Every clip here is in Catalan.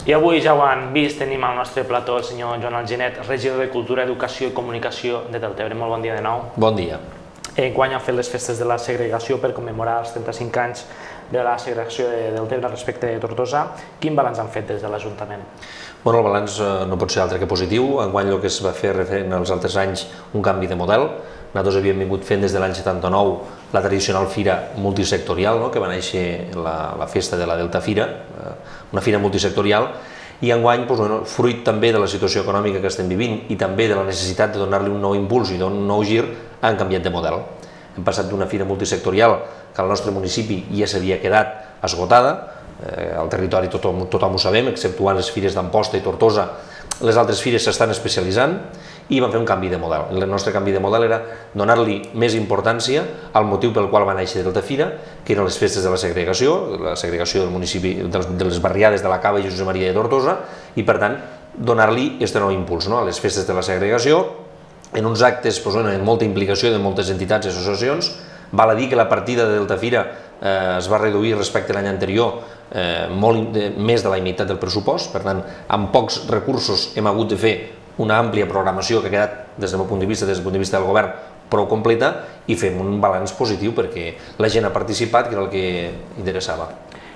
I avui ja ho han vist, tenim al nostre plató el senyor Joan Alginet, regidor de Cultura, Educació i Comunicació de Deltebre. Molt bon dia de nou. Bon dia. Enguany han fet les festes de la segregació per commemorar els 35 anys de la segregació de Deltebre respecte de Tortosa. Quin balanç han fet des de l'Ajuntament? Bueno, el balanç no pot ser altre que positiu. Enguany el que es va fer referent als altres anys un canvi de model. Nosaltres havíem vingut fent des de l'any 79 la tradicional fira multisectorial, que va néixer la festa de la Delta Fira, una fira multisectorial, i enguany, fruit també de la situació econòmica que estem vivint i també de la necessitat de donar-li un nou impuls i un nou gir, han canviat de model. Hem passat d'una fira multisectorial que al nostre municipi ja s'havia quedat esgotada, al territori tothom ho sabem, exceptuant les fires d'Amposta i Tortosa, les altres fires s'estan especialitzant i van fer un canvi de model. El nostre canvi de model era donar-li més importància al motiu pel qual va néixer Delta Fira, que eren les festes de la segregació del municipi, de les barriades de la Cava i Josep Maria de Tortosa, i per tant donar-li aquest nou impuls a les festes de la segregació, en uns actes amb molta implicació de moltes entitats i associacions. Val a dir que la partida de Delta Fira es va reduir respecte a l'any anterior més de la meitat del pressupost, per tant, amb pocs recursos hem hagut de fer una àmplia programació que ha quedat, des del meu punt de vista, des del punt de vista del govern, prou completa, i fem un balanç positiu perquè la gent ha participat, que era el que interessava.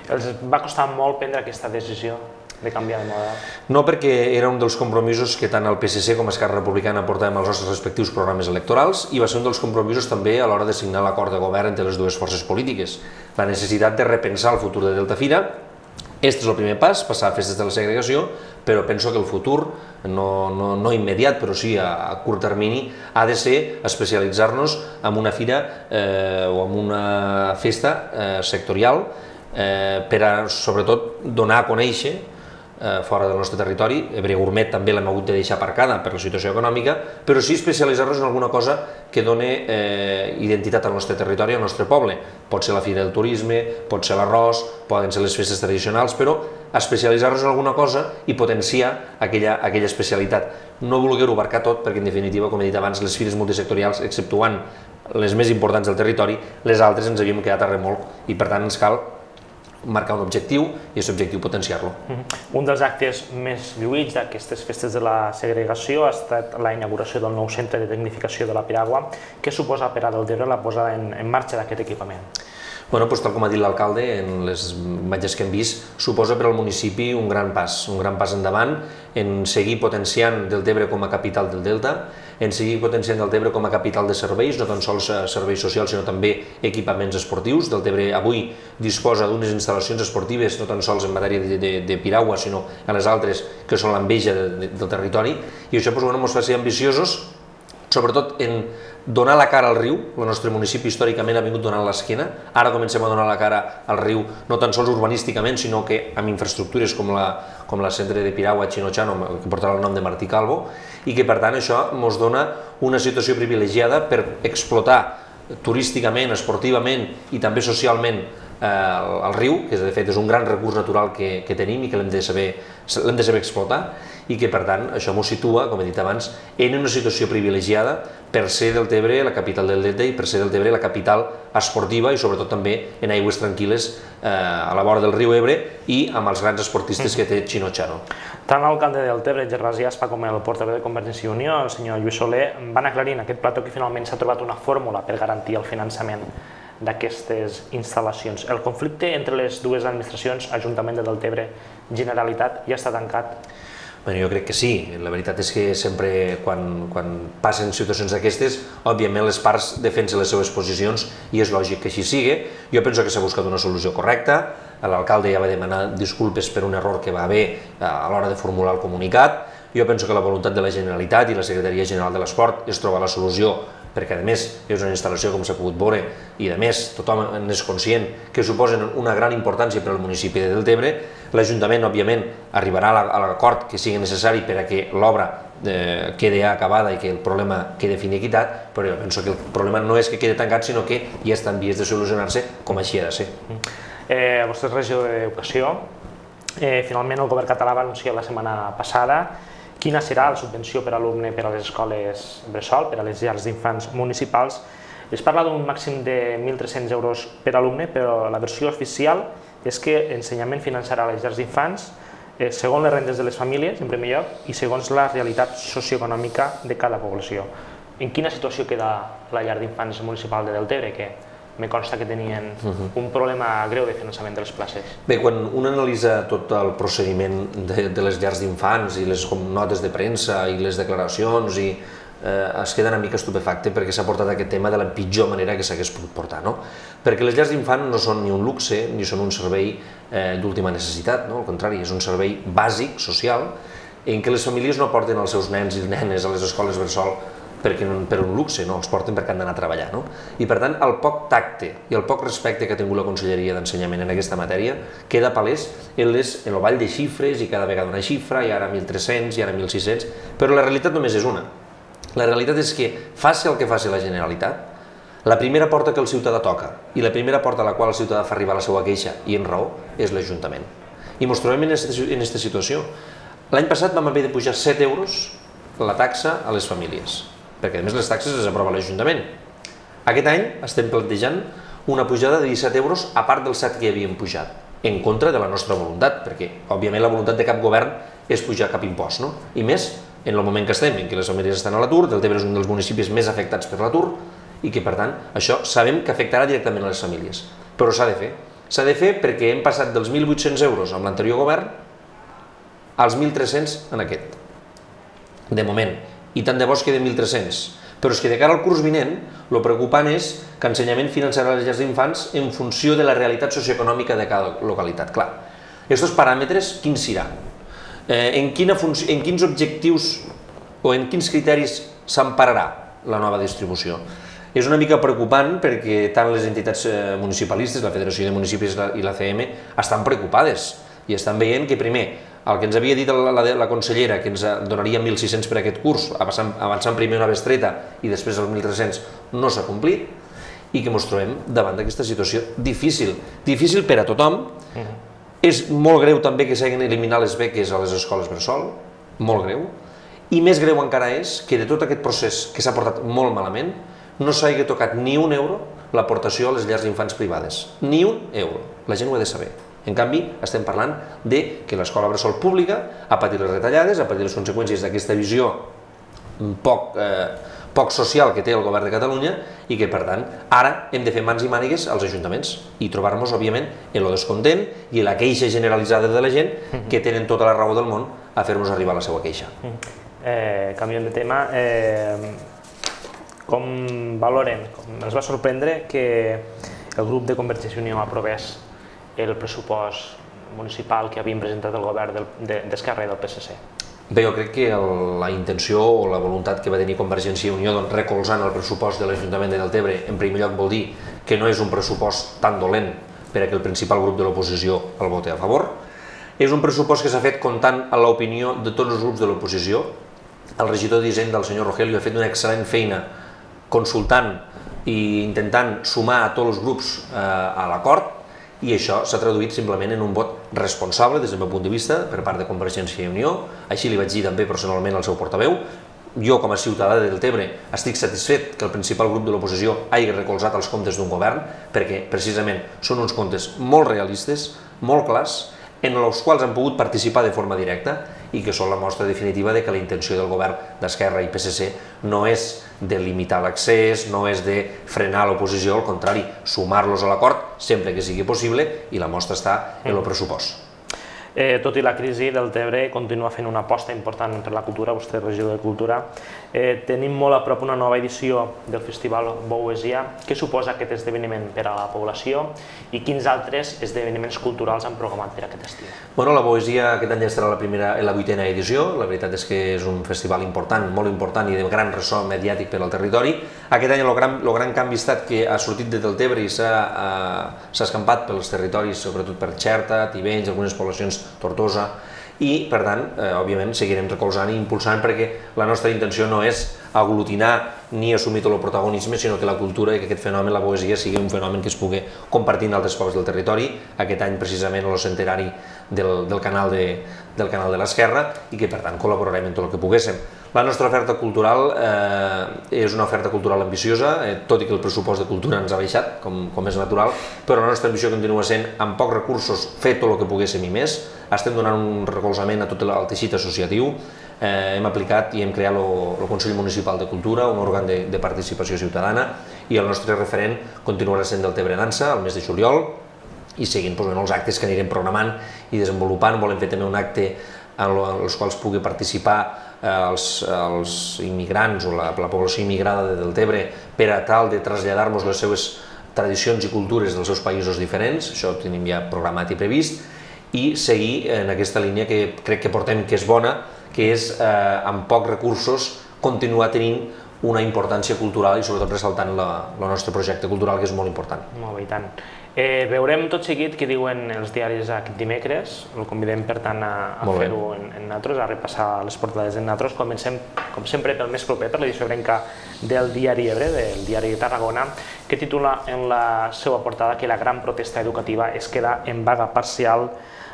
Els va costar molt prendre aquesta decisió de canviar de model? No, perquè era un dels compromisos que tant el PSC com Esquerra Republicana portàvem als nostres respectius programes electorals i va ser un dels compromisos també a l'hora de signar l'acord de govern entre les dues forces polítiques. La necessitat de repensar el futur de Delta Fira. Este és el primer pas, passar a festes de la segregació, però penso que el futur, no immediat, però sí a curt termini, ha de ser especialitzar-nos en una fira o en una festa sectorial per a, sobretot, donar a conèixer fora del nostre territori. Ebre Gourmet també l'hem hagut de deixar aparcada per la situació econòmica, però sí especialitzar-nos en alguna cosa que doni identitat al nostre territori, al nostre poble. Pot ser la Fira del Turisme, pot ser l'arròs, poden ser les festes tradicionals, però especialitzar-nos en alguna cosa i potenciar aquella especialitat. No voler-ho abarcar tot, perquè en definitiva, com he dit abans, les fires multisectorials, exceptuant les més importants del territori, les altres ens havíem quedat a remolc i per tant ens cal marcar un objectiu i aquest objectiu potenciar-lo. Un dels actes més lluïts d'aquestes festes de la segregació ha estat la inauguració del nou centre de tecnificació de la Piragua. Què suposa per a Deltebre la posada en marxa d'aquest equipament? Tal com ha dit l'alcalde, en les imatges que hem vist, suposa per al municipi un gran pas endavant en seguir potenciant Deltebre com a capital del Delta, en seguir potenciant Deltebre com a capital de serveis, no tan sols serveis socials, sinó també equipaments esportius. Deltebre avui disposa d'unes instal·lacions esportives, no tan sols en matèria de piragua, sinó en les altres, que són l'enveja del territori, i això ens fa ser ambiciosos, sobretot en donar la cara al riu. El nostre municipi històricament ha vingut donant l'esquena, ara comencem a donar la cara al riu, no tan sols urbanísticament, sinó que amb infraestructures com la centre de Piragua Chinochano, que portarà el nom de Martí Calvo, i que per tant això ens dona una situació privilegiada per explotar turísticament, esportivament i també socialment el riu, que de fet és un gran recurs natural que tenim i que l'hem de saber explotar, i que per tant això ens situa, com he dit abans, en una situació privilegiada per ser Deltebre la capital del Delta i per ser Deltebre la capital esportiva i sobretot també en aigües tranquil·les a la vora del riu Ebre i amb els grans esportistes que té Chinochano. Tant l'alcalde de Deltebre, Gervasi Aspa, com el portaveu de Convergència i Unió, el senyor Lluís Soler, van aclarir en aquest plató que finalment s'ha trobat una fórmula per garantir el finançament d'aquestes instal·lacions. El conflicte entre les dues administracions, Ajuntament de Deltebre, Generalitat, ja està tancat? Jo crec que sí. La veritat és que sempre quan passen situacions d'aquestes, òbviament les parts defensen les seves posicions i és lògic que així sigui. Jo penso que s'ha buscat una solució correcta. L'alcalde ja va demanar disculpes per un error que va haver a l'hora de formular el comunicat. Jo penso que la voluntat de la Generalitat i la Secretaria General de l'Esport és trobar la solució, perquè a més és una instal·lació, com s'ha pogut veure, i a més tothom n'és conscient que suposen una gran importància per al municipi de Deltebre. L'Ajuntament, òbviament, arribarà a l'acord que sigui necessari per a que l'obra quedi acabada i que el problema quedi finiquitat, però jo penso que el problema no és que quedi tancat, sinó que ja està en vies de solucionar-se, com així ha de ser. Vostè és regidor d'Educació. Finalment el govern català va anunciar la setmana passada quina serà la subvenció per alumne per a les escoles bressol, per a les llars d'infants municipals. Es parla d'un màxim de 1.300 euros per alumne, però la versió oficial és que Ensenyament finançarà les llars d'infants segons les rendes de les famílies, en primer lloc, i segons la realitat socioeconòmica de cada població. En quina situació queda la llar d'infants municipal de Deltebre, que me consta que tenien un problema greu de finançament de les places? Bé, quan un analitza tot el procediment de les llars d'infants i les notes de premsa i les declaracions es queda una mica estupefacte perquè s'ha portat aquest tema de la pitjor manera que s'hagués pogut portar, no? Perquè les llars d'infants no són ni un luxe ni són un servei d'última necessitat, no? Al contrari, és un servei bàsic, social, en què les famílies no porten els seus nens i nenes a les escoles bressol per un luxe, no? Els porten perquè han d'anar a treballar, no? I per tant, el poc tacte i el poc respecte que ha tingut la Conselleria d'Ensenyament en aquesta matèria queda palès en el ball de xifres, i cada vegada una xifra, i ara 1.300, i ara 1.600, però la realitat només és una. La realitat és que, faci el que faci la Generalitat, la primera porta que el ciutadà toca i la primera porta a la qual el ciutadà fa arribar la seva queixa, i en raó, és l'Ajuntament. I ens trobem en aquesta situació. L'any passat vam haver de pujar 7 euros la taxa a les famílies, perquè a més les taxes les aprova l'Ajuntament. Aquest any estem plantejant una pujada de 17 euros a part dels 7 que havíem pujat, en contra de la nostra voluntat, perquè òbviament la voluntat de cap govern és pujar cap impost, no? I més en el moment que estem, en què les famílies estan a l'atur, Deltebre és un dels municipis més afectats per l'atur, i que per tant això sabem que afectarà directament a les famílies, però s'ha de fer. S'ha de fer perquè hem passat dels 1.800 euros amb l'anterior govern als 1.300 en aquest, de moment, i tant de bo es quedi 1.300, però és que de cara al curs vinent, el preocupant és que Ensenyament finançarà les llars d'infants en funció de la realitat socioeconòmica de cada localitat. Clar, aquests paràmetres quins seran? En quins objectius o en quins criteris s'empararà la nova distribució? És una mica preocupant perquè tant les entitats municipalistes, la Federació de Municipis i l'ACM, estan preocupades i estan veient que primer el que ens havia dit la consellera, que ens donaria 1.600 per aquest curs, avançant primer una bestreta i després els 1.300, no s'ha complit, i que ens trobem davant d'aquesta situació difícil per a tothom. És molt greu també que s'hagin eliminat les beques a les escoles bressol, molt greu, i més greu encara és que de tot aquest procés que s'ha portat molt malament no s'hagi tocat ni un euro l'aportació a les llars d'infants privades, ni un euro, la gent ho ha de saber. En canvi, estem parlant de que l'escola bressol pública ha patit les retallades, ha patit les conseqüències d'aquesta visió poc social que té el govern de Catalunya, i que per tant ara hem de fer mans i mànigues als ajuntaments i trobar-nos òbviament en el descontent i en la queixa generalitzada de la gent, que tenen tota la raó del món a fer-nos arribar la seva queixa. Canviant de tema, com valoren, ens va sorprendre que el grup de Convergència i Unió aprovés el pressupost municipal que havien presentat el govern d'Esquerra i del PSC? Bé, jo crec que la intenció o la voluntat que va tenir Convergència i Unió recolzant el pressupost de l'Ajuntament de Deltebre, en primer lloc vol dir que no és un pressupost tan dolent per a que el principal grup de l'oposició el voti a favor. És un pressupost que s'ha fet comptant amb l'opinió de tots els grups de l'oposició. El regidor d'Hisenda, el senyor Rogelio, ha fet una excel·lent feina consultant i intentant sumar a tots els grups a l'acord, i això s'ha traduït simplement en un vot responsable des del meu punt de vista per part de Convergència i Unió. Així li vaig dir també personalment al seu portaveu. Jo, com a ciutadà de Deltebre, estic satisfet que el principal grup de l'oposició hagi recolzat els comptes d'un govern, perquè precisament són uns comptes molt realistes, molt clars, en els quals han pogut participar de forma directa i que són la mostra definitiva de que la intenció del govern d'Esquerra i PSC no és de limitar l'accés, no és de frenar l'oposició, al contrari, sumar-los a l'acord sempre que sigui possible, i la mostra està en el pressupost. Tot i la crisi, Deltebre continua fent una aposta important per la cultura, vostè és regidor de Cultura. Tenim molt a prop una nova edició del Festival Bouesia. Què suposa aquest esdeveniment per a la població i quins altres esdeveniments culturals han programat per aquest estiu? Bueno, la Bouesia aquest any estarà la 8a edició. La veritat és que és un festival important, molt important i de gran ressò mediàtic per al territori. Aquest any el gran canvi ha estat que ha sortit de Deltebre i s'ha escampat pels territoris, sobretot per Xerta, Tivenys, algunes poblacions, Tortosa, i per tant, òbviament, seguirem recolzant i impulsant, perquè la nostra intenció no és aglutinar ni assumir tot el protagonisme, sinó que la cultura i que aquest fenomen, la poesia, sigui un fenomen que es pugui compartir en altres pobles del territori. Aquest any, precisament, el centenari del canal de l'Esquerra, i que per tant col·laborarem en tot el que poguéssim. La nostra oferta cultural és una oferta cultural ambiciosa, tot i que el pressupost de cultura ens ha baixat, com és natural, però la nostra ambició continua sent, amb pocs recursos, fer tot el que poguéssim i més. Estem donant un recolzament a tot el teixit associatiu, hem aplicat i hem creat el Consell Municipal de Cultura, un òrgan de participació ciutadana, i el nostre referent continuarà sent Deltebre Dansa, el mes de juliol, i seguint els actes que anirem programant i desenvolupant. Volem fer també un acte en els quals pugui participar els immigrants o la població immigrada de Deltebre per a tal de traslladar-nos les seves tradicions i cultures dels seus països diferents. Això ho tenim ja programat i previst, i seguir en aquesta línia que crec que portem, que és bona, que és amb pocs recursos continuar tenint una importància cultural i sobretot ressaltant el nostre projecte cultural, que és molt important. Molt bé, i tant. Veurem tot seguit què diuen els diaris aquest dimecres, el convidem per tant a fer-ho en nosaltres, a repassar les portades en nosaltres. Comencem, com sempre, pel més proper, per l'edició ebrenca del Diari Ebre, del Diari de Tarragona, que titula en la seva portada que la gran protesta educativa es queda en vaga parcial.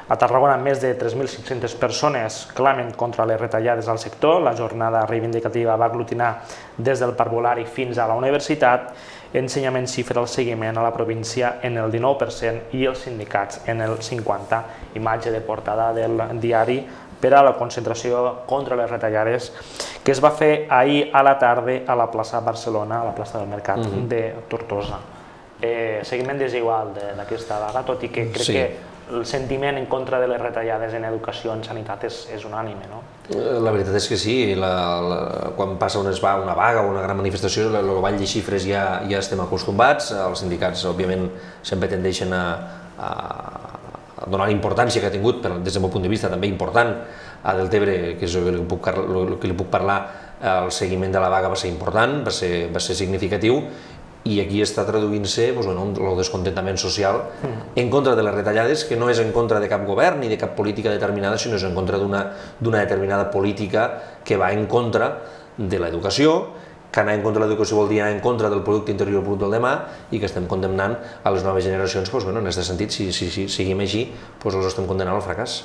A Tarragona, més de 3.500 persones clamen contra les retallades al sector. La jornada reivindicativa va aglutinar des del parvulari fins a la universitat. Ensenyament xifra el seguiment a la província en el 19% i els sindicats en el 50%. Imatge de portada del diari per a la concentració contra les retallades que es va fer ahir a la tarda a la plaça Barcelona, a la plaça del Mercat de Tortosa. Seguiment desigual d'aquesta vaga, tot i que crec que el sentiment en contra de les retallades en educació, en sanitat, és unànime, no? La veritat és que sí, quan passa una vaga o una gran manifestació, el ball de xifres ja estem acostumats. Els sindicats, òbviament, sempre tendeixen a donar importància que ha tingut, des del meu punt de vista també important, a Deltebre, que és el que li puc parlar. El seguiment de la vaga va ser important, va ser significatiu, i aquí està traduint-se el descontentament social en contra de les retallades, que no és en contra de cap govern ni de cap política determinada, sinó és en contra d'una determinada política que va en contra de l'educació, que anar en contra de l'educació vol dir anar en contra del producte interior brut del demà, i que estem condemnant a les noves generacions, en aquest sentit, si seguim així, els estem condemnant al fracàs.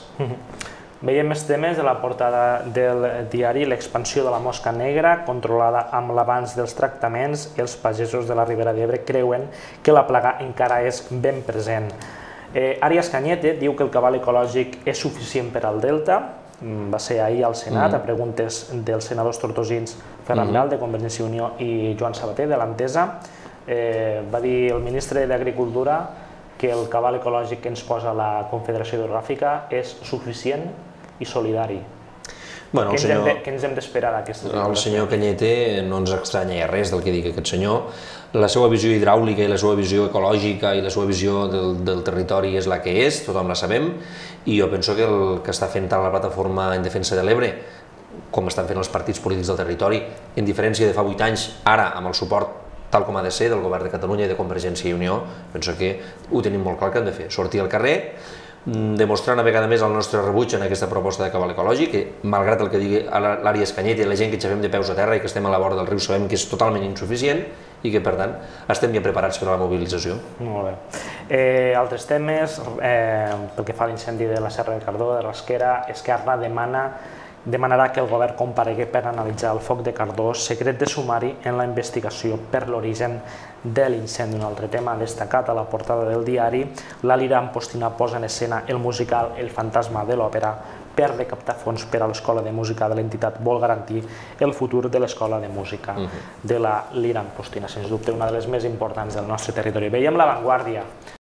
Veiem més temes de la portada del diari. L'expansió de la mosca negra, controlada amb l'avanç dels tractaments. Els pagesos de la Ribera d'Ebre creuen que la plaga encara és ben present. Arias Cañete diu que el cabal ecològic és suficient per al Delta. Va ser ahir al Senat, a preguntes dels senadors tortosins Ferran Bel, de Convergència i Unió, i Joan Sabater, de l'Entesa. Va dir el ministre d'Agricultura que el cabal ecològic que ens posa la Confederació Hidrogràfica és suficient i solidari. Què ens hem d'esperar d'aquestes declaracions? El senyor Cañete no ens estranya res del que digui aquest senyor. La seva visió hidràulica i la seva visió ecològica i la seva visió del territori és la que és, tothom la sabem, i jo penso que el que està fent tant la plataforma en defensa de l'Ebre com estan fent els partits polítics del territori, en diferència de fa 8 anys, ara amb el suport tal com ha de ser del Govern de Catalunya i de Convergència i Unió, penso que ho tenim molt clar que hem de fer, sortir al carrer, demostrar una vegada més el nostre rebuig en aquesta proposta de cabal ecològic, que malgrat el que digui l'Arias Cañete, la gent que xafem de peus a terra i que estem a la vora del riu sabem que és totalment insuficient i que per tant estem ja preparats per a la mobilització. Molt bé. Altres temes, pel que fa a l'incendi de la Serra de Cardó, de Rasquera, Esquerra demanarà que el govern comparegui per analitzar el foc de Cardós, secret de sumari en la investigació per l'origen de l'incendi. Un altre tema destacat a la portada del diari, la Lira Ampostina posa en escena el musical El fantasma de l'òpera per recaptar fons per a l'Escola de Música de l'entitat vol garantir el futur de l'Escola de Música de la Lira Ampostina. Sens dubte, una de les més importants del nostre territori. Veiem La Vanguardia.